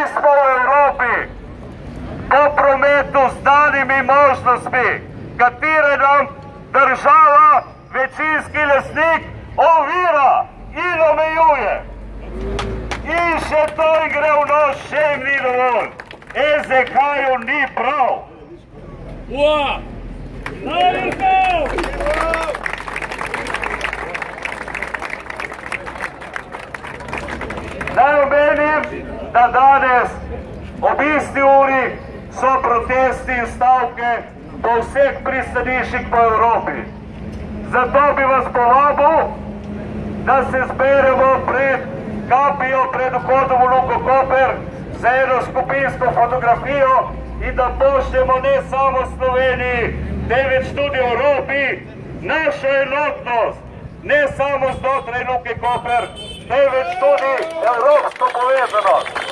smo v Evropi po prometu z danimi možnostmi, katere nam država, večinski lastnik, ovira in omejuje. In še to jim gre v nos, še jim ni dovolj. SDH-ju ni prav. Naj omenim, da danes ob isti uri so protesti in stavke po vseh pristaniščih po Evropi. Zato bi vas povabil, da se zberemo pred Kapijo, pred vhodom v Luko Koper za eno skupinsko fotografijo in da pošljemo ne samo Sloveniji, temveč tudi Evropi našo enotnost, ne samo znotraj Luke Koper, temveč tudi evropsko povezanost.